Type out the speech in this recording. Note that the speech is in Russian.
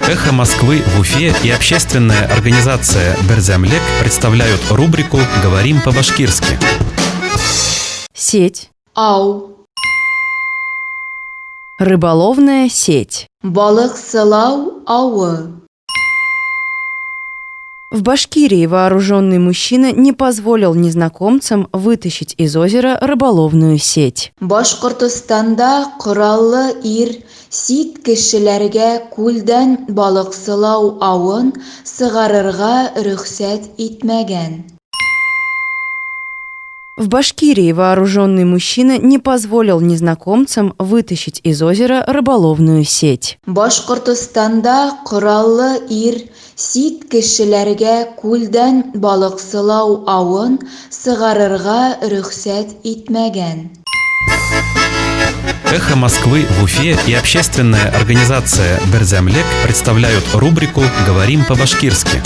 «Эхо Москвы» в Уфе и общественная организация «Берзямлек» представляют рубрику «Говорим по-башкирски». Сеть. Ау. Рыболовная сеть. Балык сылау авы. В Башкирии вооруженный мужчина не позволил незнакомцам вытащить из озера рыболовную сеть. Башкортостанда кураллы ир сит кешеләргә күлдән балык сылау авын сыгарырга рөхсәт итмәгән. В Башкирии вооруженный мужчина не позволил незнакомцам вытащить из озера рыболовную сеть. Башкортостанда кураллы ир сит кешеләргә күлдән балык сылау авын сыгарырга рөхсәт итмәгән. «Эхо Москвы» в Уфе и общественная организация «Берзямлек» представляют рубрику «Говорим по-башкирски».